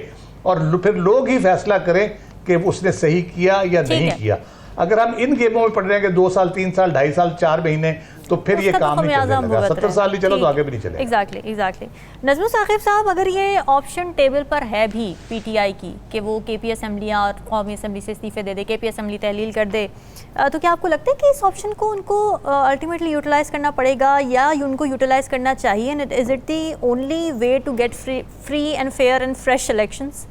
और फिर लोग ही फैसला करें कि उसने सही किया या नहीं किया। अगर हम इन गेमों में पड़ रहे हैं कि 2 साल 3 साल 2.5 साल 4 महीने, तो फिर ये काम नहीं चलेगा। 70 साल नहीं चलो तो आगे भी नहीं चलेगा। एग्जैक्टली। नजमुल साकिब साहब, अगर ये ऑप्शन टेबल पर है भी पीटीआई की कि वो केपी असम्बलियाँ और कौमी असम्बली से इस्तीफे दे दे, केपी असम्बली तहलील कर दे, तो क्या आपको लगता है कि इस ऑप्शन को उनको अल्टीमेटली यूटिलाइज करना पड़ेगा या उनको यूटिलाइज करना चाहिए? And is it the only way to get free and fair and fresh elections?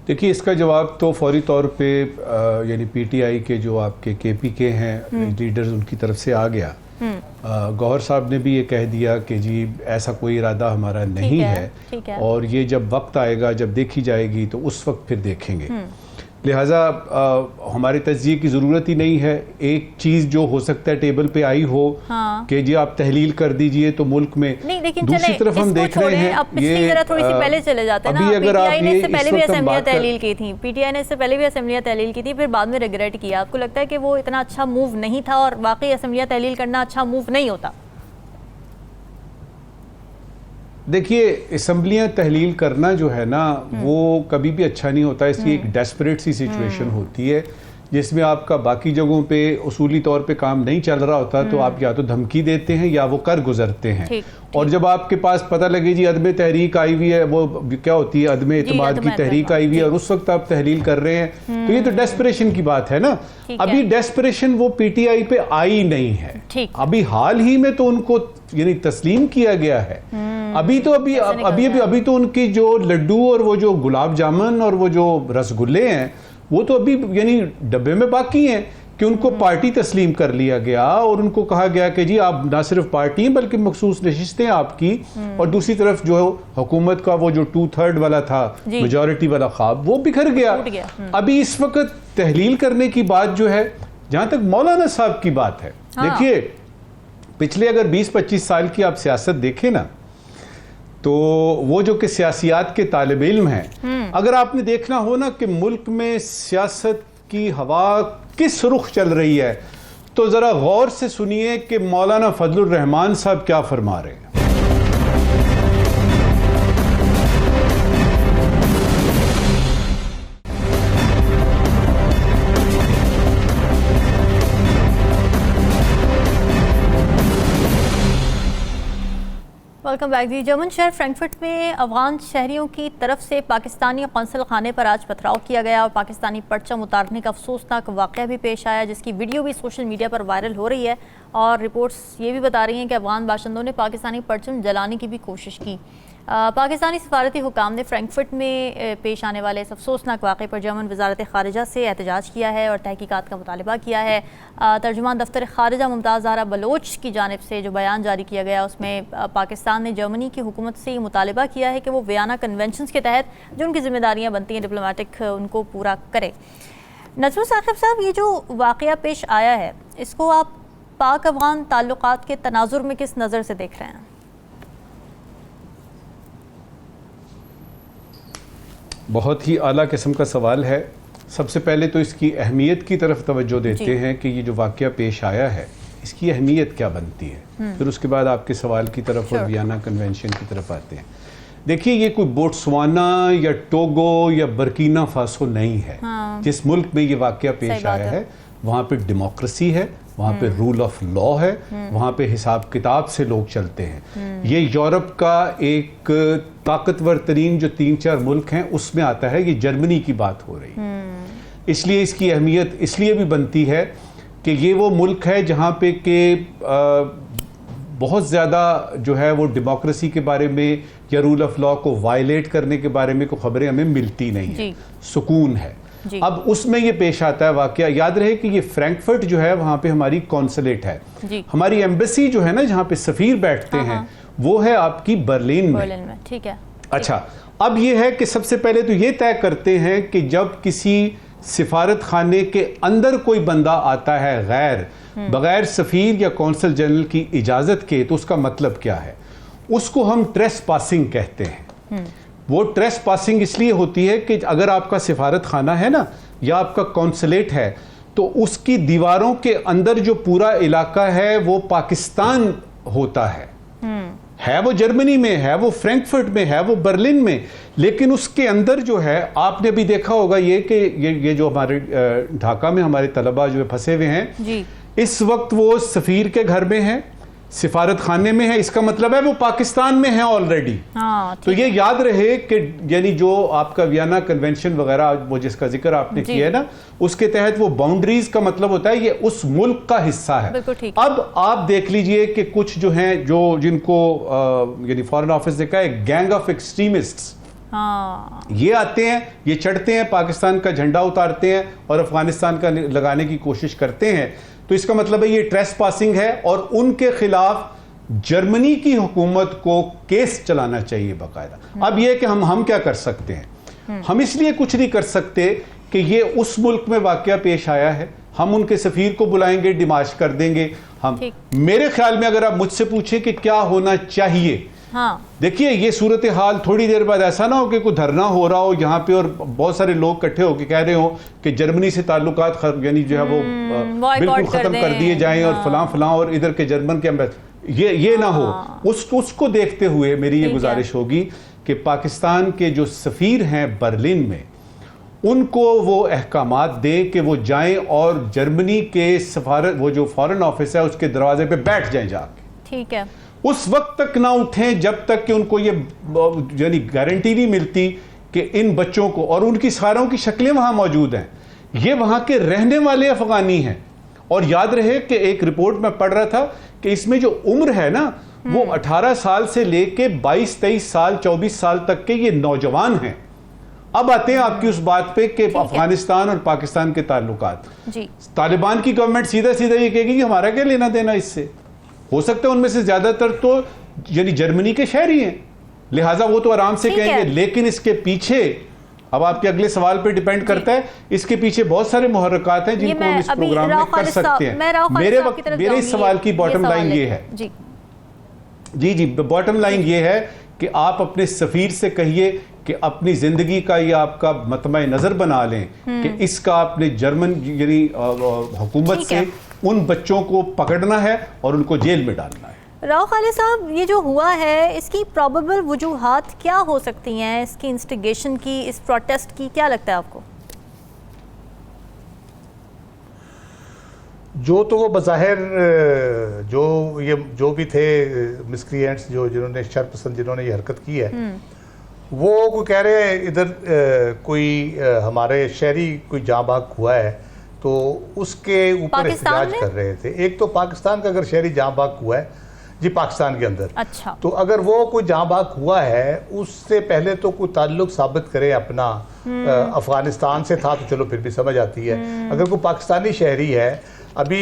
देखिए, इसका जवाब तो फौरी तौर पे यानी पीटीआई के जो आपके केपी के हैं लीडर्स, उनकी तरफ से आ गया। गौहर साहब ने भी ये कह दिया कि जी ऐसा कोई इरादा हमारा नहीं है, और ये जब वक्त आएगा, जब देखी जाएगी तो उस वक्त फिर देखेंगे। लिहाजा हमारे तज्जिए की ज़रूरत ही नहीं है। एक चीज़ जो हो सकता है टेबल पे आई हो कि जी आप तहलील कर दीजिए तो मुल्क में, दूसरी तरफ हम देख रहे हैं ये थोड़ी सी पहले चले जाते हैं ना। पीटीआई ने इससे पहले भी असेंबलियां तहलील की थी, पीटीआई ने इससे पहले भी असेंबलियां तहलील की थी, फिर बाद में रिग्रेट किया। आपको लगता है कि वो इतना अच्छा मूव नहीं था और वाकई असेंबलियां तहलील करना अच्छा मूव नहीं होता? देखिए, असम्बलियाँ तहलील करना जो है ना वो कभी भी अच्छा नहीं होता। इसकी एक डेस्परेट सी सिचुएशन होती है जिसमें आपका बाकी जगहों पे उसूली तौर पे काम नहीं चल रहा होता, तो आप या तो धमकी देते हैं या वो कर गुजरते हैं। और जब आपके पास पता लगे जी अदम तहरीक आई हुई है, वो क्या होती है, अदम एतमाद की तहरीक आई हुई है, और उस वक्त आप तहलील कर रहे हैं, तो ये तो डेस्परेशन की बात है ना। अभी डेस्परेशन वो पीटीआई पे आई नहीं है, अभी हाल ही में तो उनको यानी तस्लीम किया गया है। अभी तो उनकी जो लड्डू और वो जो गुलाब जामुन और वो जो रसगुल्ले हैं वो तो अभी यानी डब्बे में बाकी हैं कि उनको पार्टी तस्लीम कर लिया गया और उनको कहा गया कि जी आप ना सिर्फ पार्टी हैं बल्कि मखसूस नशिस्तें आपकी, और दूसरी तरफ जो हुकूमत का वो जो 2/3 वाला था मेजॉरिटी वाला ख्वाब वो बिखर गया। अभी इस वक्त तहलील करने की बात जो है, जहां तक मौलाना साहब की बात है, देखिए पिछले अगर 20-25 साल की आप सियासत देखें ना, तो वो जो कि सियासियात के तालिब इल्म हैं, अगर आपने देखना हो ना कि मुल्क में सियासत की हवा किस रुख चल रही है, तो ज़रा गौर से सुनिए कि मौलाना फजलुर रहमान साहब क्या फरमा रहे हैं। वेलकम बैक जी। जर्मन शहर फ्रैंकफर्ट में अफगान शहरियों की तरफ से पाकिस्तानी कौंसल खाने पर आज पथराव किया गया और पाकिस्तानी परचम उतारने का अफसोसनाक वाक़या भी पेश आया, जिसकी वीडियो भी सोशल मीडिया पर वायरल हो रही है। और रिपोर्ट्स ये भी बता रही हैं कि अफगान बाशिंदों ने पाकिस्तानी परचम जलाने की भी कोशिश की। पाकिस्तानी सफारती हुकाम ने फ्रैंकफर्ट में पेश आने वाले इस अफसोसनाक वाक़े पर जर्मन वज़ारत ख़ारिजा से एहतजाज किया है और तहकीकात का मुतालबा किया है। तर्जुमान दफ्तर ख़ारिजा मुमताज़ ज़हरा बलोच की जानिब से जो बयान जारी किया गया, उसमें पाकिस्तान ने जर्मनी की हुकूमत से ये मुतालबा किया है कि वो वियना कन्वेंशंस के तहत जो उनकी ज़िम्मेदारियाँ बनती हैं डिप्लोमेटिक, उनको पूरा करे। नजरुल साकिब साहब, ये जो वाक़या पेश आया है, इसको आप पाक अफगान ताल्लुकात के तनाजुर में किस नज़र से देख रहे हैं? बहुत ही आला किस्म का सवाल है। सबसे पहले तो इसकी अहमियत की तरफ तवज्जो देते हैं कि ये जो वाक़या पेश आया है इसकी अहमियत क्या बनती है, फिर उसके बाद आपके सवाल की तरफ और वियना कन्वेंशन की तरफ आते हैं। देखिए, ये कोई बोट्सवाना या टोगो या बर्किना फासो नहीं है। जिस मुल्क में ये वाक़या पेश आया है वहाँ पे डेमोक्रेसी है, वहाँ पे रूल ऑफ लॉ है, वहाँ पे हिसाब किताब से लोग चलते हैं। ये यूरोप का एक ताकतवर तरीन जो 3-4 मुल्क हैं उसमें आता है, ये जर्मनी की बात हो रही है। इसलिए इसकी अहमियत इसलिए भी बनती है कि ये वो मुल्क है जहाँ पे के बहुत ज़्यादा जो है वो डेमोक्रेसी के बारे में या रूल ऑफ लॉ को वायलेट करने के बारे में कोई खबरें हमें मिलती नहीं है, सुकून है। अब उसमें ये पेश आता है वाकया। याद रहे कि ये फ्रैंकफर्ट जो है वहाँ पे हमारी कॉन्सुलेट है, हमारी एम्बेसी जो है ना जहाँ पे सफ़ीर बैठते हैं वो है आपकी बर्लिन में। ठीक है। अच्छा, अब ये है कि सबसे पहले तो ये तय करते हैं कि जब किसी सिफारत खाने के अंदर कोई बंदा आता है बगैर सफ़ीर या कौंसल जनरल की इजाज़त के, तो उसका मतलब क्या है? उसको हम ट्रेस पासिंग कहते हैं। वो ट्रेस पासिंग इसलिए होती है कि अगर आपका सिफारत खाना है ना या आपका कौंसलेट है, तो उसकी दीवारों के अंदर जो पूरा इलाका है वो पाकिस्तान होता है वो जर्मनी में, है वो फ्रैंकफर्ट में, है वो बर्लिन में, लेकिन उसके अंदर जो है आपने भी देखा होगा ये कि ये जो हमारे ढाका में हमारे तलबा जो फंसे हुए हैं इस वक्त वो सफ़ीर के घर में है, सिफारत खाने में है, इसका मतलब है वो पाकिस्तान में है ऑलरेडी। तो ये याद रहे कि यानी जो आपका वियना कन्वेंशन वगैरह वो जिसका जिक्र आपने किया है ना, उसके तहत वो बाउंड्रीज का मतलब होता है ये उस मुल्क का हिस्सा है। अब आप देख लीजिए कि कुछ जो हैं जो जिनको यानी फॉरेन ऑफिस ने कहा है गैंग ऑफ एक्सट्रीमिस्ट्स, ये आते हैं, ये चढ़ते हैं, पाकिस्तान का झंडा उतारते हैं और अफगानिस्तान का लगाने की कोशिश करते हैं। तो इसका मतलब है ये ट्रेस पासिंग है और उनके खिलाफ जर्मनी की हुकूमत को केस चलाना चाहिए बाकायदा। अब यह कि हम क्या कर सकते हैं? हम इसलिए कुछ नहीं कर सकते कि ये उस मुल्क में वाकया पेश आया है, हम उनके सफीर को बुलाएंगे, डिमाश कर देंगे। हम मेरे ख्याल में अगर आप मुझसे पूछे कि क्या होना चाहिए, देखिए ये सूरत हाल थोड़ी देर बाद ऐसा ना हो कि कोई धरना हो रहा हो यहाँ पे और बहुत सारे लोग इकट्ठे होकर कह रहे हो कि जर्मनी से ताल्लुकात यानी जो है वो बिल्कुल खत्म कर दिए जाएं और फलां और इधर के जर्मन के ये ना हो। उसको देखते हुए मेरी ये ठीक है। गुजारिश होगी कि पाकिस्तान के जो सफ़ीर हैं बर्लिन में, उनको वो अहकामात दे कि वो जाएं और जर्मनी के सफारत, वो जो फॉरेन ऑफिस है उसके दरवाजे पे बैठ जाएं जाके। ठीक है। उस वक्त तक ना उठें जब तक कि उनको ये यानी गारंटी नहीं मिलती कि इन बच्चों को, और उनकी सारों की शक्लें वहां मौजूद हैं, ये वहां के रहने वाले अफगानी हैं। और याद रहे कि एक रिपोर्ट में पढ़ रहा था कि इसमें जो उम्र है ना, वो 18 साल से लेके 22-23 साल 24 साल तक के ये नौजवान हैं। अब आते हैं आपकी उस बात पे कि अफगानिस्तान और पाकिस्तान के ताल्लुकात, जी। तालिबान की गवर्नमेंट सीधा सीधा ये कहेगी कि हमारा क्या लेना देना इससे। हो सकता है उनमें से ज्यादातर तो यानी जर्मनी के शहरी हैं, लिहाजा वो तो आराम से कहेंगे। लेकिन इसके पीछे, अब आपके अगले सवाल पे डिपेंड करता है, इसके पीछे बहुत सारे मुहर्रकात हैं जिनको हम इस प्रोग्राम में कर सकते हैं। मेरे इस सवाल की बॉटम लाइन ये है, जी बॉटम लाइन ये है कि आप अपने सफीर से कहिए कि अपनी जिंदगी का ये आपका मतमा नजर बना लें कि इसका आपने जर्मन यानी हुकूमत से उन बच्चों को पकड़ना है और उनको जेल में डालना है। राव खालिद साहब, ये जो हुआ है इसकी प्रोबेबल वजूहात क्या हो सकती हैं, इसकी इंस्टिगेशन की, इस प्रोटेस्ट की, क्या लगता है आपको? जो तो वो बज़ाहिर जो भी थे मिसक्रिएंट्स, जिन्होंने शरपसंद जिन्होंने ये हरकत की है, वो कोई कह रहे हैं इधर कोई हमारे शहरी कोई जाँ बाग हुआ है तो उसके ऊपर एहतजाज कर रहे थे। एक तो पाकिस्तान का अगर शहरी जाँ बाग हुआ है, जी पाकिस्तान के अंदर, अच्छा, तो अगर वो कोई जाँ बाग हुआ है उससे पहले तो कोई ताल्लुक साबित करे अपना अफगानिस्तान से था तो चलो फिर भी समझ आती है। अगर कोई पाकिस्तानी शहरी है, अभी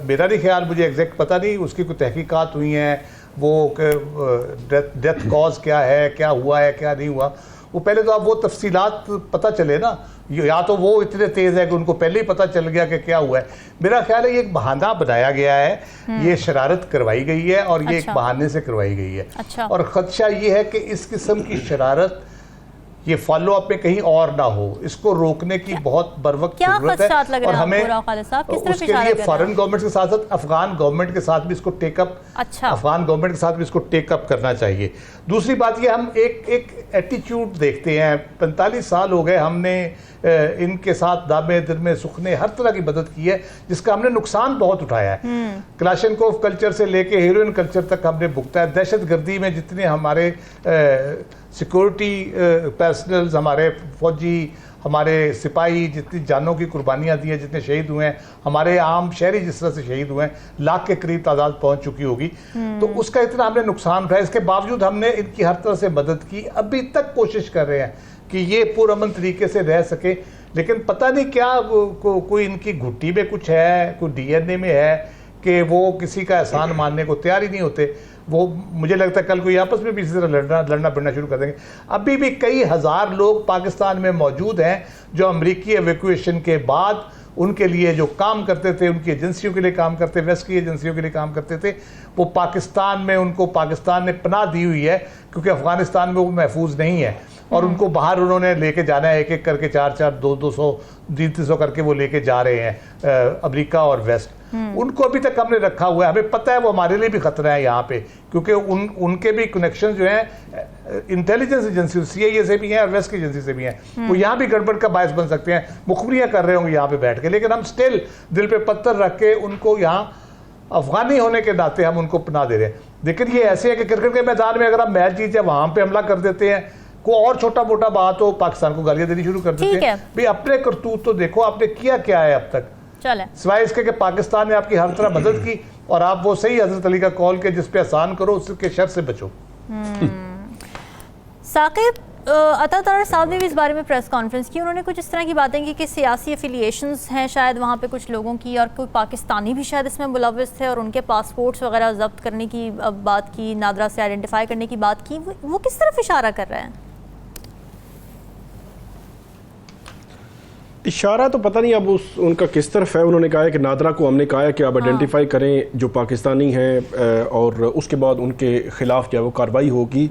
मेरा नहीं ख्याल, मुझे एग्जैक्ट पता नहीं, उसकी कोई तहकीकात हुई हैं, वो डेथ कॉज क्या है, क्या हुआ है, क्या नहीं हुआ, वो पहले तो आप वो तफसीलात पता चले ना। या तो वो इतने तेज़ है कि उनको पहले ही पता चल गया कि क्या हुआ है। मेरा ख्याल है ये एक बहाना बनाया गया है, ये शरारत करवाई गई है और ये एक बहाने से करवाई गई है। और ख़दशा ये है कि इस किस्म की शरारत ये फॉलो अप में कहीं और ना हो, इसको रोकने की बहुत बरवक्त जरूरत है। और हमें उसके लिए फॉरेन गवर्नमेंट के साथ साथ अफगान गवर्नमेंट के साथ भी इसको टेकअप, अफगान गवर्नमेंट के साथ भी इसको टेकअप करना चाहिए। दूसरी बात ये, हम एक एटीट्यूड देखते हैं, 45 साल हो गए हमने इनके साथ दामे दिरमे सुखने हर तरह की मदद की है, जिसका हमने नुकसान बहुत उठाया है। क्लाशनकोव कल्चर से लेके हीरोइन कल्चर तक हमने भुगता है। दहशत गर्दी में जितने हमारे सिक्योरिटी पर्सनल्स, हमारे फौजी, हमारे सिपाही जितनी जानों की कुर्बानियाँ दी हैं, जितने शहीद हुए हैं, हमारे आम शहरी जिस तरह से शहीद हुए हैं, लाख के करीब तादाद पहुंच चुकी होगी, तो उसका इतना हमने नुकसान उठाया। इसके बावजूद हमने इनकी हर तरह से मदद की, अभी तक कोशिश कर रहे हैं कि ये पुरअमन तरीके से रह सके। लेकिन पता नहीं क्या कोई इनकी घुट्टी में कुछ है, कोई DNA में है कि वो किसी का एहसान मानने को तैयार ही नहीं होते। वो मुझे लगता है कल कोई आपस में भी इसी तरह लड़ना भिड़ना शुरू कर देंगे। अभी भी कई हज़ार लोग पाकिस्तान में मौजूद हैं जो अमेरिकी एवैक्यूएशन के बाद उनके लिए जो काम करते थे, उनकी एजेंसियों के लिए काम करते, वेस्ट की एजेंसियों के लिए काम करते थे, वो पाकिस्तान में, उनको पाकिस्तान ने पनाह दी हुई है क्योंकि अफगानिस्तान में वो महफूज नहीं है और उनको बाहर उन्होंने लेके जाना है, एक एक करके 400, 200, 300 करके वो लेके जा रहे हैं अमेरिका और वेस्ट। उनको अभी तक हमने रखा हुआ है। हमें पता है वो हमारे लिए भी खतरा है यहाँ पे, क्योंकि उनके भी कनेक्शन जो हैं इंटेलिजेंस एजेंसी CIA से भी हैं और वेस्ट की एजेंसी से भी हैं। वो यहाँ भी गड़बड़ का बायस बन सकते हैं, मुखबरियाँ कर रहे होंगे यहाँ पे बैठ के, लेकिन हम स्टिल दिल पे पत्थर रख के उनको यहाँ अफगानी होने के नाते हम उनको पनाह दे रहे हैं। लेकिन ये ऐसे है कि क्रिकेट के मैदान में अगर हम मैच जीत जाए, वहाँ पे हमला कर देते हैं, को और छोटा मोटा बात हो पाकिस्तान को गालियां देनी शुरू कर देते हैं। भाई अपने करतूत तो देखो, आपने किया क्या है अब तक, सिवाय इसके कि पाकिस्तान ने आपकी हर तरह मदद की और आप वो सही हजरत अली का कॉल के जिस पे आसान करो उसके शर से बचो। साकिब, अता तारड़ साहब ने भी इस बारे में प्रेस कॉन्फ्रेंस की, उन्होंने कुछ इस तरह की बातें की कि सियासी एफिलिएशंस हैं शायद वहाँ पे कुछ लोगों की, और कोई पाकिस्तानी भी शायद इसमें मुलव्वस थे और उनके पासपोर्ट्स वगैरह जब्त करने की बात की, नादरा से आइडेंटिफाई करने की बात की। वो किस तरफ इशारा कर रहे हैं? इशारा तो पता नहीं अब उनका किस तरफ है। उन्होंने कहा है कि नादरा को हमने कहा है कि आप आइडेंटिफाई करें जो पाकिस्तानी हैं और उसके बाद उनके खिलाफ जो है वो कार्रवाई होगी।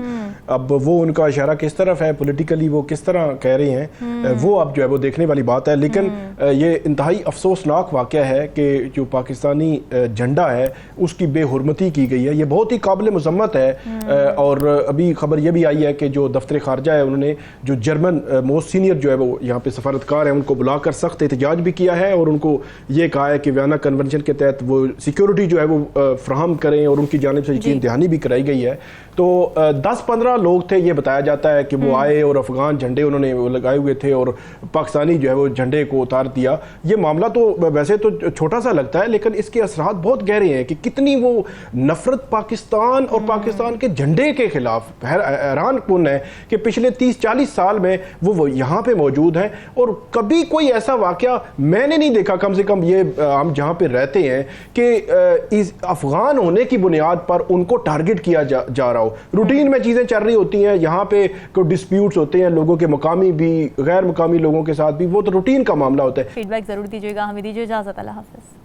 अब वो उनका इशारा किस तरफ है, पॉलिटिकली वो किस तरह कह रहे हैं, वो अब जो है वो देखने वाली बात है। लेकिन ये इंतहाई अफसोसनाक वाक़या है कि जो पाकिस्तानी झंडा है उसकी बेहुरमती की गई है। ये बहुत ही काबिल मज़म्मत है। और अभी खबर ये भी आई है कि जो दफ्तर खारजा है उन्होंने जो जर्मन मोस्ट सीनियर जो है वो यहाँ पे सफारतकार है उनको बुलाकर सख्त एहतजाज भी किया है और उनको ये कहा है कि वियना कन्वेंशन के तहत वो सिक्योरिटी जो है वो फ्राहम करें और उनकी जानिब से यकीन दहानी भी कराई गई है। तो 10-15 लोग थे, ये बताया जाता है कि वो आए और अफगान झंडे उन्होंने लगाए हुए थे और पाकिस्तानी जो है वो झंडे को उतार दिया। ये मामला तो वैसे तो छोटा सा लगता है लेकिन इसके असरात बहुत गहरे हैं कि कितनी वो नफरत पाकिस्तान और पाकिस्तान के झंडे के खिलाफ। हैरान कुन है कि पिछले 30-40 साल में वो यहाँ पे मौजूद है और कभी कोई ऐसा वाकया मैंने नहीं देखा, कम से कम ये हम जहाँ पे रहते हैं, कि इस अफगान होने की बुनियाद पर उनको टारगेट किया जा रहा हो। रूटीन में चीज़ें चल रही होती हैं, यहाँ पे कोई डिस्प्यूट्स होते हैं लोगों के, मकामी भी गैर मकामी लोगों के साथ भी, वो तो रूटीन का मामला होता है। फीडबैक जरूर दीजिएगा, हमें दीजिए इजाजत, अल्लाह हाफिज़।